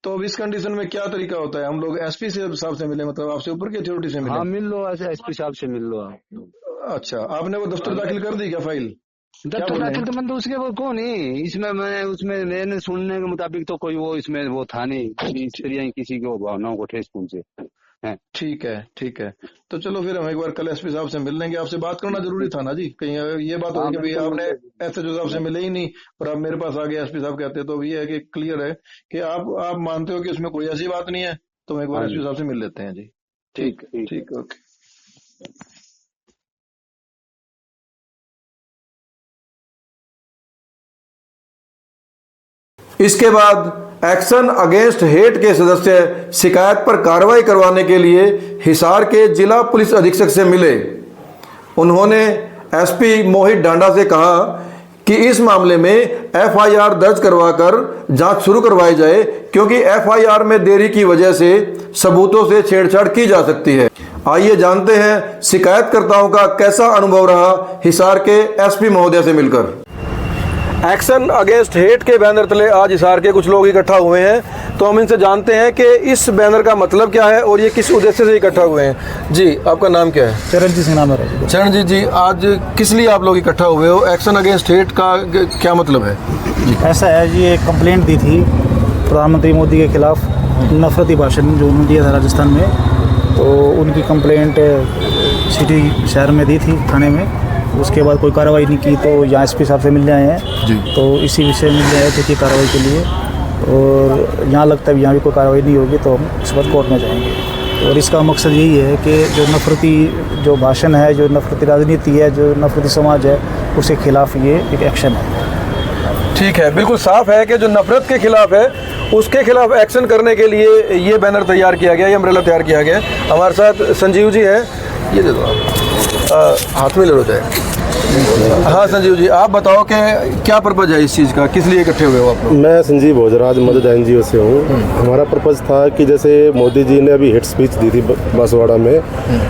तो अब इस कंडीशन में क्या तरीका होता है? हम लोग एसपी साहब से मिले, मतलब आपसे ऊपर की अथॉरिटी से मिले? हाँ मिल लो, ऐसे एसपी साहब से मिल लो। अच्छा, आपने वो दफ्तर दाखिल कर दी क्या फाइल? दफ्तर दाखिल तो मतलब उसके वो कौन नहीं इसमें मैंने सुनने के मुताबिक तो कोई वो इसमें वो था नहीं किसी को भावनाओं को ठेस पहुंचे। ठीक है। तो चलो फिर हम एक बार कल एसपी साहब से मिल लेंगे। आपसे बात करना जरूरी था ना जी, कहीं ये बात हो कि आपने SHO साहब से मिले ही नहीं और आप मेरे पास आ गए एसपी साहब कहते। तो ये है कि क्लियर है कि आप मानते हो कि उसमें कोई ऐसी बात नहीं है, तो हम एक बार एसपी साहब से मिल लेते हैं जी। ठीक ओके। इसके बाद एक्शन अगेंस्ट हेट के सदस्य शिकायत पर कार्रवाई करवाने के लिए हिसार के जिला पुलिस अधीक्षक से मिले। उन्होंने एसपी मोहित डांडा से कहा कि इस मामले में एफआईआर दर्ज करवाकर जांच शुरू करवाई जाए, क्योंकि एफआईआर में देरी की वजह से सबूतों से छेड़छाड़ की जा सकती है। आइए जानते हैं शिकायतकर्ताओं का कैसा अनुभव रहा हिसार के एसपी महोदय से मिलकर। एक्शन अगेंस्ट हेट के बैनर तले आज हिसार के कुछ लोग इकट्ठा हुए हैं, तो हम इनसे जानते हैं कि इस बैनर का मतलब क्या है और ये किस उद्देश्य से इकट्ठा हुए हैं। जी, आपका नाम क्या है? चरणजीत सिंह नाम है। चरणजीत जी, आज किस लिए आप लोग इकट्ठा हुए हो? एक्शन अगेंस्ट हेट का क्या मतलब है? जी, ऐसा है जी, एक कंप्लेंट दी थी प्रधानमंत्री मोदी के खिलाफ, नफरती भाषण जो उन्होंने दिया था राजस्थान में, तो उनकी कंप्लेंट सिटी शहर में दी थी थाने में। उसके बाद कोई कार्रवाई नहीं की, तो यहाँ एसपी साहब से मिलने आए हैं जी। तो इसी विषय में मिलने आए थे कि कार्रवाई के लिए, और यहाँ लगता है यहाँ भी कोई कार्रवाई नहीं होगी तो हम इस बार कोर्ट में जाएंगे। और इसका मकसद यही है कि जो नफरती जो भाषण है, जो नफरती राजनीति है, जो नफरती समाज है, उसके खिलाफ ये एक एक्शन है। ठीक है, बिल्कुल साफ है कि जो नफरत के खिलाफ है उसके खिलाफ एक्शन करने के लिए ये बैनर तैयार किया गया, ये अम्ब्रेला तैयार किया गया। हमारे साथ संजीव जी हैं, ये दे दो आप, हाथ में ले लो जाए। हाँ संजीव जी, आप बताओ कि क्या पर्पज़ है इस चीज़ का, किस लिए इकट्ठे हुए हो आप लोग? मैं संजीव भोजराज मदद एनजीओ से हूँ। हमारा पर्पज़ था कि जैसे मोदी जी ने अभी हेट स्पीच दी थी बांसवाड़ा में,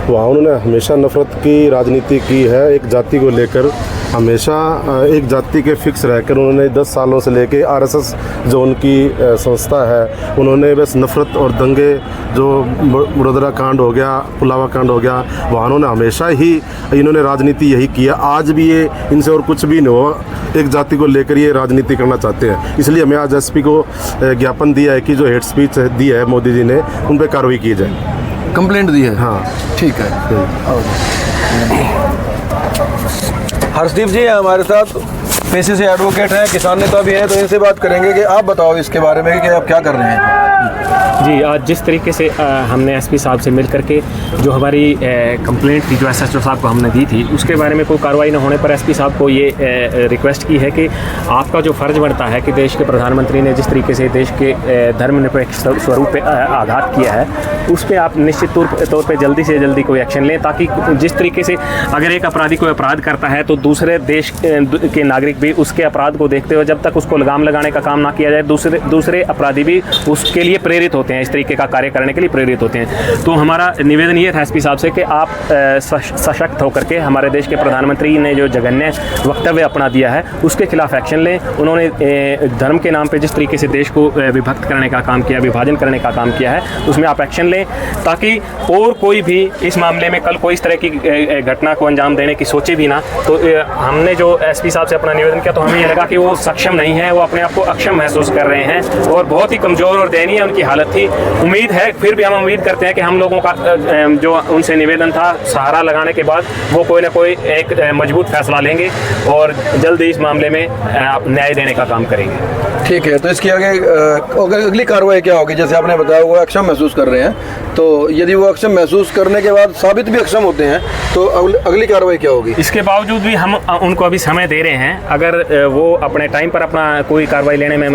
वहाँ उन्होंने हमेशा नफरत की राजनीति की है, एक जाति को लेकर हमेशा एक जाति के फिक्स रहकर उन्होंने 10 सालों से लेके आरएसएस जो उनकी संस्था है, उन्होंने बस नफरत और दंगे, जो वडोदरा कांड हो गया, पुलावा कांड हो गया, वहाँ उन्होंने हमेशा ही इन्होंने राजनीति यही किया। आज भी ये इनसे और कुछ भी नहीं हो, एक जाति को लेकर ये राजनीति करना चाहते हैं। इसलिए हमें आज एसपी को ज्ञापन दिया है कि जो हेट स्पीच दी है मोदी जी ने, उन पर कार्रवाई की जाए। कंप्लेंट दी है? हाँ, ठीक है। हर्षदीप जी हैं हमारे साथ, पेशे से एडवोकेट हैं, किसान नेता भी हैं, तो इनसे बात करेंगे कि आप बताओ इसके बारे में कि आप क्या कर रहे हैं। जी, आज जिस तरीके से हमने एसपी साहब से मिल करके जो हमारी कंप्लेंट थी, जो एसएचओ साहब को हमने दी थी, उसके बारे में कोई कार्रवाई न होने पर एसपी साहब को ये रिक्वेस्ट की है कि आपका जो फ़र्ज़ बनता है कि देश के प्रधानमंत्री ने जिस तरीके से देश के धर्मनिरपेक्ष स्वरूप पे आघात किया है, उस पर आप निश्चित तौर पे जल्दी से जल्दी कोई एक्शन लें, ताकि जिस तरीके से अगर एक अपराधी कोई अपराध करता है तो दूसरे देश के नागरिक भी उसके अपराध को देखते हुए जब तक उसको लगाम लगाने का काम ना किया जाए, दूसरे अपराधी भी उसके लिए प्रेरित होते हैं, इस तरीके का कार्य करने के लिए प्रेरित होते हैं। तो हमारा निवेदन ये था एसपी साहब से कि आप सशक्त होकर के हमारे देश के प्रधानमंत्री ने जो जघन्य वक्तव्य अपना दिया है उसके खिलाफ एक्शन लें। उन्होंने धर्म के नाम पे जिस तरीके से देश को विभक्त करने का काम किया, विभाजन करने का काम किया है, उसमें आप एक्शन लें, ताकि और कोई भी इस मामले में कल कोई इस तरह की घटना को अंजाम देने की सोचे भी ना। तो हमने जो एसपी साहब से अपना निवेदन किया, तो हमें ये लगा कि वो सक्षम नहीं है, वो अपने आप को अक्षम महसूस कर रहे हैं और बहुत ही कमज़ोर और दयनीय उनकी हालत थी। उम्मीद है, फिर भी हम उम्मीद करते हैं कि हम लोगों का जो उनसे निवेदन था, सहारा लगाने के बाद वो कोई ना कोई एक मजबूत फैसला लेंगे और जल्द ही इस मामले में न्याय देने का काम करेंगे। ठीक है, तो इसकी आगे अगली कार्रवाई क्या होगी? जैसे आपने बताया वो अक्षम महसूस कर रहे हैं, तो यदि वो अक्षम महसूस करने के बाद साबित भी अक्षम होते हैं तो अगली कार्रवाई क्या होगी? इसके बावजूद भी हम उनको अभी समय दे रहे हैं। अगर वो अपने टाइम पर अपना कोई कार्रवाई लेने में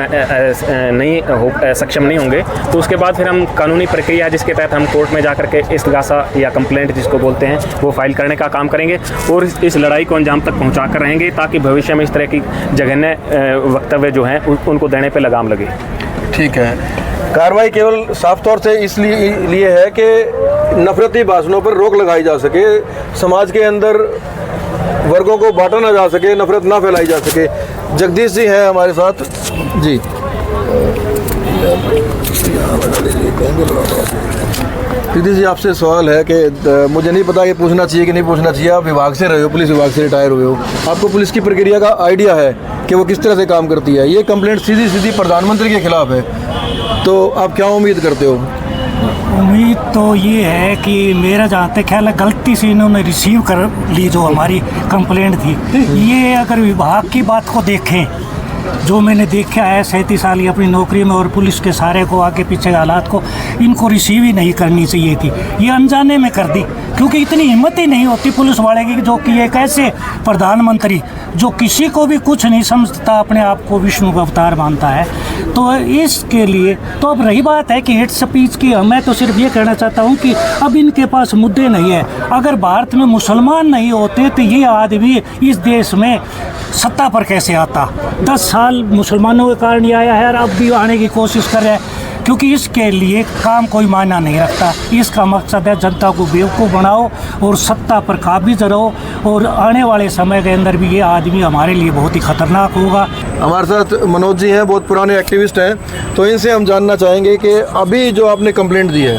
सक्षम नहीं होंगे तो उसके बाद फिर हम कानूनी प्रक्रिया जिसके तहत हम कोर्ट में जाकर के इस्तगासा या कंप्लेंट जिसको बोलते हैं वो फाइल करने का काम करेंगे और इस लड़ाई को अंजाम तक पहुँचा कर रहेंगे, ताकि भविष्य में इस तरह की जघन्य वक्तव्य जो हैं उनको देने पर लगाम लगे। ठीक है, कार्रवाई केवल साफ तौर से इसलिए है कि नफरती भाषणों पर रोक लगाई जा सके, समाज के अंदर वर्गों को बांटा ना जा सके, नफरत ना फैलाई जा सके। जगदीश जी हैं हमारे साथ जी। दीदी जी, आपसे सवाल है कि मुझे नहीं पता कि पूछना चाहिए कि नहीं पूछना चाहिए, आप विभाग से रहे हो, पुलिस विभाग से रिटायर हुए हो, आपको पुलिस की प्रक्रिया का आइडिया है कि वो किस तरह से काम करती है। ये कंप्लेंट सीधी प्रधानमंत्री के खिलाफ है, तो आप क्या उम्मीद करते हो? उम्मीद तो ये है कि मेरा जहाँ तक ख्याल है गलती से इन्होंने रिसीव कर ली जो हमारी कंप्लेंट थी। ये अगर विभाग की बात को देखें जो मैंने देखा है 37 साल की अपनी नौकरी में, और पुलिस के सारे को आगे पीछे हालात को इनको रिसीव ही नहीं करनी चाहिए थी, ये अनजाने में कर दी, क्योंकि इतनी हिम्मत ही नहीं होती पुलिस वाले की, जो कि एक ऐसे प्रधानमंत्री जो किसी को भी कुछ नहीं समझता, अपने आप को विष्णु का अवतार मानता है। तो इसके लिए तो अब रही बात है कि हेट स्पीच की, मैं तो सिर्फ ये कहना चाहता हूँ कि अब इनके पास मुद्दे नहीं है। अगर भारत में मुसलमान नहीं होते तो ये आदमी इस देश में सत्ता पर कैसे आता? 10 साल मुसलमानों के कारण ये आया है और अब भी आने की कोशिश कर रहे हैं, क्योंकि इसके लिए काम कोई मायना नहीं रखता। इसका मकसद है जनता को बेवकूफ़ बनाओ और सत्ता पर काबिज रहो, और आने वाले समय के अंदर भी ये आदमी हमारे लिए बहुत ही खतरनाक होगा। हमारे साथ मनोज जी हैं, बहुत पुराने एक्टिविस्ट हैं, तो इनसे हम जानना चाहेंगे कि अभी जो आपने कंप्लेंट दी है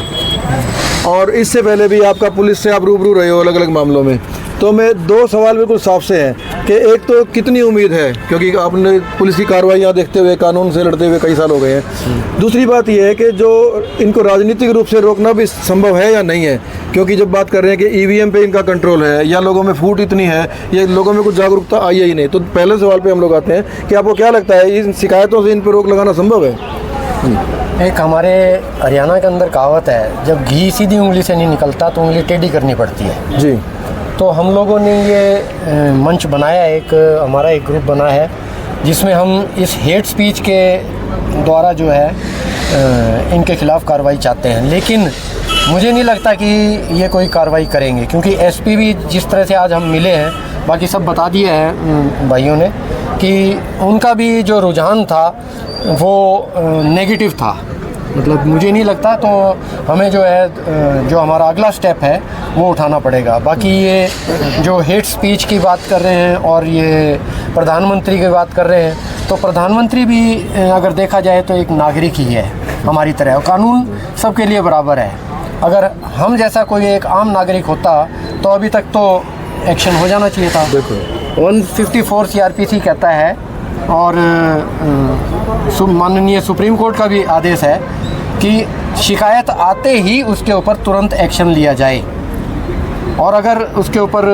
और इससे पहले भी आपका पुलिस से आप रूबरू रहे हो अलग अलग मामलों में, तो मैं 2 सवाल बिल्कुल साफ से हैं कि एक तो कितनी उम्मीद है, क्योंकि आपने पुलिस की कार्रवाइयाँ देखते हुए, कानून से लड़ते हुए कई साल हो गए हैं। दूसरी बात यह है कि जो इनको राजनीतिक रूप से रोकना भी संभव है या नहीं है, क्योंकि जब बात कर रहे हैं कि ईवीएम पे इनका कंट्रोल है या लोगों में फूट इतनी है या लोगों में कुछ जागरूकता आई ही नहीं। तो पहले सवाल पर हम लोग आते हैं कि आपको क्या लगता है इन शिकायतों से इन पर रोक लगाना संभव है? एक हमारे हरियाणा के अंदर कहावत है, जब घी सीधी उंगली से नहीं निकलता तो उंगली टेढ़ी करनी पड़ती है जी। तो हम लोगों ने ये मंच बनाया, हमारा एक ग्रुप बना है जिसमें हम इस हेट स्पीच के द्वारा जो है इनके खिलाफ़ कार्रवाई चाहते हैं। लेकिन मुझे नहीं लगता कि ये कोई कार्रवाई करेंगे, क्योंकि एसपी भी जिस तरह से आज हम मिले हैं, बाकी सब बता दिया है भाइयों ने कि उनका भी जो रुझान था वो नेगेटिव था। मतलब मुझे नहीं लगता, तो हमें जो है जो हमारा अगला स्टेप है वो उठाना पड़ेगा। बाकी ये जो हेट स्पीच की बात कर रहे हैं और ये प्रधानमंत्री की बात कर रहे हैं, तो प्रधानमंत्री भी अगर देखा जाए तो एक नागरिक ही है हमारी तरह, और कानून सबके लिए बराबर है। अगर हम जैसा कोई एक आम नागरिक होता तो अभी तक तो एक्शन हो जाना चाहिए था। 154 CRPC कहता है, और माननीय सुप्रीम कोर्ट का भी आदेश है कि शिकायत आते ही उसके ऊपर तुरंत एक्शन लिया जाए, और अगर उसके ऊपर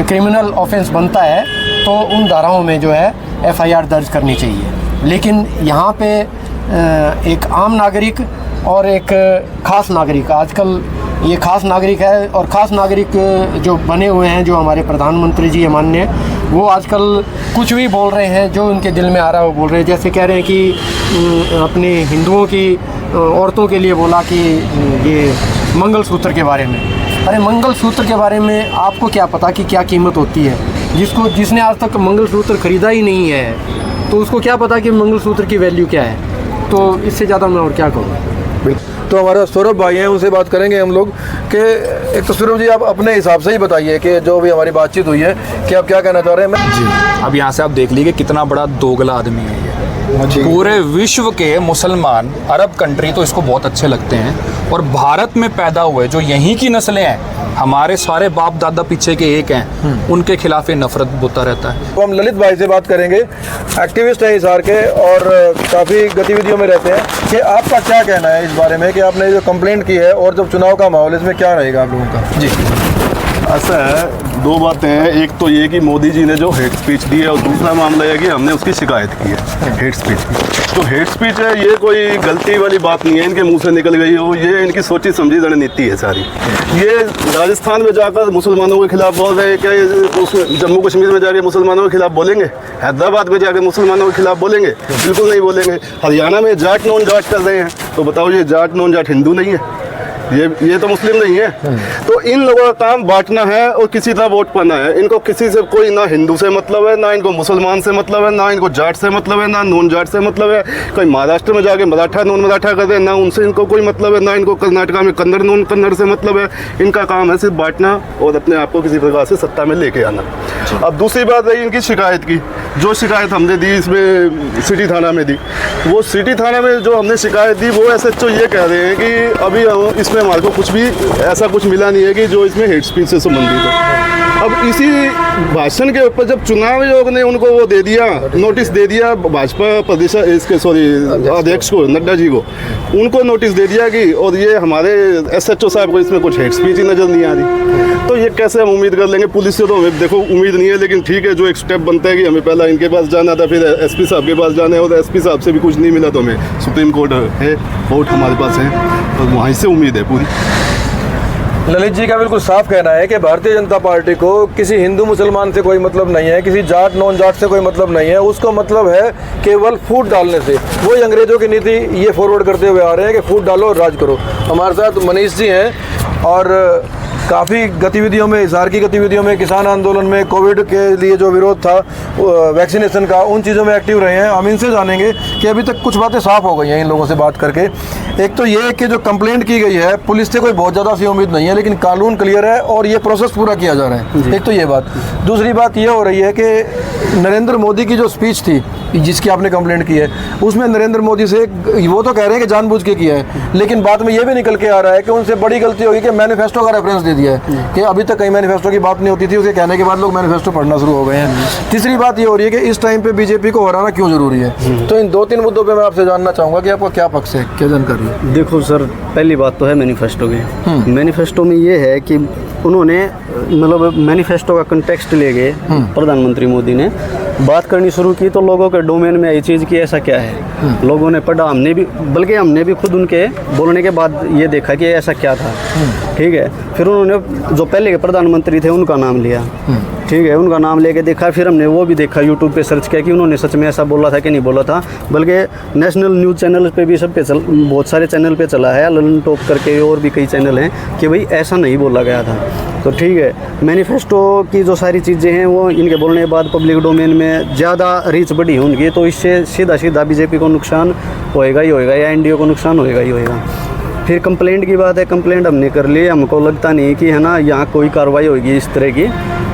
क्रिमिनल ऑफेंस बनता है तो उन धाराओं में जो है FIR दर्ज करनी चाहिए। लेकिन यहाँ पे एक आम नागरिक और एक ख़ास नागरिक, आजकल ये ख़ास नागरिक है, और ख़ास नागरिक जो बने हुए हैं जो हमारे प्रधानमंत्री जी माननीय, वो आजकल कुछ भी बोल रहे हैं, जो उनके दिल में आ रहा है वो बोल रहे हैं। जैसे कह रहे हैं कि अपने हिंदुओं की औरतों के लिए बोला कि ये मंगलसूत्र के बारे में। अरे मंगलसूत्र के बारे में आपको क्या पता कि क्या कीमत होती है? जिसने आज तक मंगलसूत्र ख़रीदा ही नहीं है तो उसको क्या पता कि मंगलसूत्र की वैल्यू क्या है? तो इससे ज़्यादा मैं और क्या कहूँ। तो हमारा सौरभ भाई हैं, उनसे बात करेंगे हम लोग कि एक तो सौरभ जी आप अपने हिसाब से ही बताइए कि जो भी हमारी बातचीत हुई है कि आप क्या कहना चाह रहे हैं। जी, अब यहाँ से आप देख लीजिए कितना बड़ा दोगला आदमी है ये। पूरे विश्व के मुसलमान, अरब कंट्री तो इसको बहुत अच्छे लगते हैं, और भारत में पैदा हुए जो यहीं की नस्लें हैं, हमारे सारे बाप दादा पीछे के एक हैं, उनके खिलाफ ये नफरत बोता रहता है। तो हम ललित भाई से बात करेंगे, एक्टिविस्ट हैं हिसार के और काफ़ी गतिविधियों में रहते हैं, कि आपका क्या कहना है इस बारे में कि आपने जो कंप्लेंट की है और जब चुनाव का माहौल, इसमें क्या रहेगा आप लोगों का? जी, ऐसा है, 2 बातें हैं। एक तो ये कि मोदी जी ने जो हेट स्पीच दी है, और दूसरा मामला है कि हमने उसकी शिकायत की है हेट स्पीच की। तो हेट स्पीच है, ये कोई गलती वाली बात नहीं है, इनके मुंह से निकल गई हो, ये इनकी सोची समझी रणनीति है सारी। ये राजस्थान में जाकर मुसलमानों के खिलाफ बोल रहे हैं, क्या उस जम्मू कश्मीर में जाकर मुसलमानों के खिलाफ बोलेंगे? हैदराबाद में जाकर मुसलमानों के खिलाफ बोलेंगे? बिल्कुल नहीं बोलेंगे। हरियाणा में जाट नॉन जाट कर रहे हैं, तो बताओ ये जाट नॉन जाट हिंदू नहीं है? ये तो मुस्लिम नहीं है। तो इन लोगों का काम बांटना है और किसी तरह वोट पाना है। इनको किसी से कोई ना हिंदू से मतलब है, ना इनको मुसलमान से मतलब है, ना इनको जाट से मतलब है, ना नॉन जाट से मतलब है। कोई महाराष्ट्र में जाके मराठा नॉन मराठा कर रहे हैं, ना उनसे इनको कोई मतलब है, ना इनको कर्नाटका में कन्नड़ नॉन कन्नड़ से मतलब है। इनका काम है सिर्फ बांटना और अपने आप को किसी प्रकार से सत्ता में लेके आना। अब दूसरी बात रही इनकी शिकायत की, जो शिकायत हमने दी इसमें सिटी थाना में दी, वो सिटी थाना में जो हमने शिकायत दी, वो SHO ये कह रहे हैं कि अभी इसमें हमारे को कुछ भी ऐसा कुछ मिला नहीं है कि जो इसमें हेट स्पीच से संबंधित है। अब इसी भाषण के ऊपर जब चुनाव आयोग ने उनको वो दे दिया, नोटिस दे दिया भाजपा प्रदेश इसके अध्यक्ष को, नड्डा जी को, उनको नोटिस दे दिया कि और ये हमारे SHO साहब को इसमें कुछ हेट स्पीच ही नज़र नहीं आ रही, तो ये कैसे हम उम्मीद कर लेंगे। पुलिस से तो हमें देखो उम्मीद नहीं है, लेकिन ठीक है जो एक स्टेप बनता है कि हमें पहला इनके पास जाना था, फिर SP साहब के पास जाना है, और SP साहब से भी कुछ नहीं मिला तो हमें सुप्रीम कोर्ट है, कोर्ट हमारे पास है, तो वहीं से उम्मीद है पूरी। ललित जी का बिल्कुल साफ कहना है कि भारतीय जनता पार्टी को किसी हिंदू मुसलमान से कोई मतलब नहीं है, किसी जाट नॉन जाट से कोई मतलब नहीं है, उसको मतलब है केवल फूट डालने से। वही अंग्रेजों की नीति ये फॉरवर्ड करते हुए आ रहे हैं कि फूट डालो और राज करो। हमारे साथ मनीष जी हैं और काफ़ी गतिविधियों में, इजहार की गतिविधियों में, किसान आंदोलन में, कोविड के लिए जो विरोध था वैक्सीनेशन का, उन चीज़ों में एक्टिव रहे हैं। हम इनसे जानेंगे कि अभी तक कुछ बातें साफ हो गई हैं इन लोगों से बात करके। एक तो ये कि जो कंप्लेंट की गई है पुलिस से कोई बहुत ज़्यादा सी उम्मीद नहीं है, लेकिन कानून क्लियर है और ये प्रोसेस पूरा किया जा रहा है। एक तो ये बात। दूसरी बात ये हो रही है कि नरेंद्र मोदी की जो स्पीच थी जिसकी आपने कंप्लेंट की है, उसमें नरेंद्र मोदी से वो तो कह रहे हैं कि जानबूझ के किया है, लेकिन बाद में ये भी निकल के आ रहा है कि उनसे बड़ी गलती होगी कि मैनिफेस्टो का रेफरेंस दे दिया है कि अभी तक कहीं मैनिफेस्टो की बात नहीं होती थी, उसके कहने के बाद लोग मैनिफेस्टो पढ़ना शुरू हो गए हैं। तीसरी बात ये हो रही है कि इस टाइम पे बीजेपी को हराना क्यों जरूरी है। तो इन 2-3 मुद्दों पे मैं आपसे जानना चाहूँगा कि आपका क्या पक्ष है, क्या जानकारी है। देखो सर, पहली बात तो है मैनिफेस्टो की। मैनिफेस्टो में ये है कि उन्होंने मतलब मैनिफेस्टो का कंटेक्स्ट ले गए, प्रधानमंत्री मोदी ने बात करनी शुरू की तो लोगों के डोमेन में ये चीज़ की ऐसा क्या है, लोगों ने पढ़ा, हमने भी, बल्कि हमने भी खुद उनके बोलने के बाद ये देखा कि ऐसा क्या था। ठीक है, फिर उन्होंने जो पहले के प्रधानमंत्री थे उनका नाम लिया, ठीक है, उनका नाम लेके देखा, फिर हमने वो भी देखा, यूट्यूब पे सर्च किया कि उन्होंने सच में ऐसा बोला था कि नहीं बोला था। बल्कि नेशनल न्यूज़ चैनल पे भी सब पे बहुत सारे चैनल पे चला है, ललन टॉप करके और भी कई चैनल हैं कि भाई ऐसा नहीं बोला गया था। तो ठीक है, मैनिफेस्टो की जो सारी चीज़ें हैं वो इनके बोलने के बाद पब्लिक डोमेन में ज़्यादा रीच बढ़ी होंगी, तो इससे सीधा सीधा बीजेपी को नुकसान होएगा ही होएगा या एनडीए को नुकसान होएगा ही होएगा। फिर कंप्लेंट की बात है, कंप्लेंट हमने कर ली, हमको लगता नहीं कि है ना यहाँ कोई कार्रवाई होगी इस तरह की,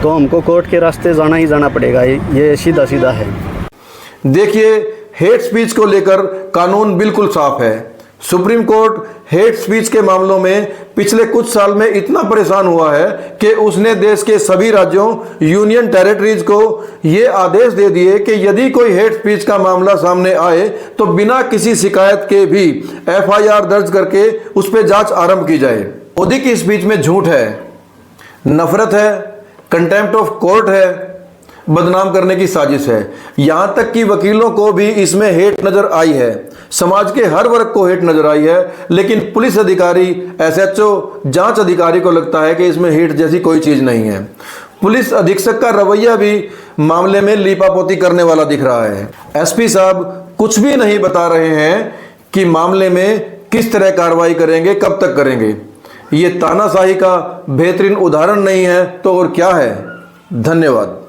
तो हमको कोर्ट के रास्ते जाना ही जाना पड़ेगा, ये सीधा सीधा है। देखिए, हेट स्पीच को लेकर कानून बिल्कुल साफ है। सुप्रीम कोर्ट हेट स्पीच के मामलों में पिछले कुछ साल में इतना परेशान हुआ है कि उसने देश के सभी राज्यों, यूनियन टेरिटरीज को ये आदेश दे दिए कि यदि कोई हेट स्पीच का मामला सामने आए तो बिना किसी शिकायत के भी FIR दर्ज करके उस पर जांच आरंभ की जाए। मोदी की स्पीच में झूठ है, नफरत है, कंटेम्प्ट ऑफ कोर्ट है, बदनाम करने की साजिश है। यहां तक कि वकीलों को भी इसमें हेट नजर आई है, समाज के हर वर्ग को हेट नजर आई है, लेकिन पुलिस अधिकारी, SHO, जांच अधिकारी को लगता है कि इसमें हेट जैसी कोई चीज नहीं है। पुलिस अधीक्षक का रवैया भी मामले में लीपापोती करने वाला दिख रहा है। SP साहब कुछ भी नहीं बता रहे हैं कि मामले में किस तरह कार्रवाई करेंगे, कब तक करेंगे। ये तानाशाही का बेहतरीन उदाहरण नहीं है तो और क्या है। धन्यवाद।